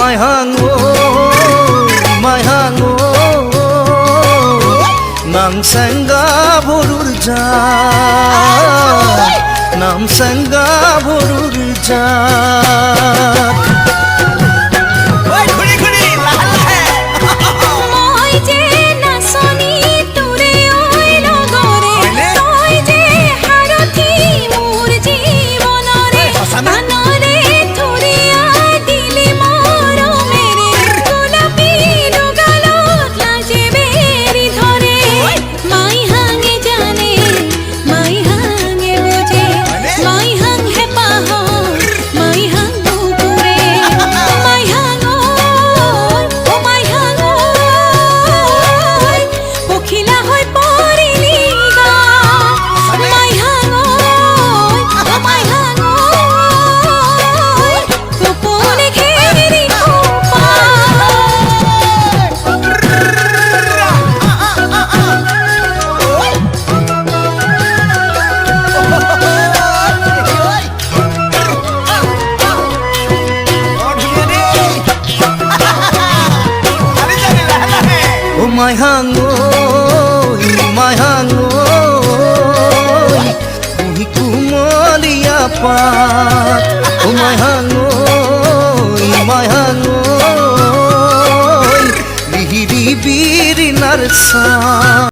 মাইহাঙো নাম সেঙ্গা ভরুর যা নাম সেঙ্গা ভরুর যা মাইহাঙো তুমি কুমলিয়া পাত মাইহাঙো লিহিরি বীর নারসা।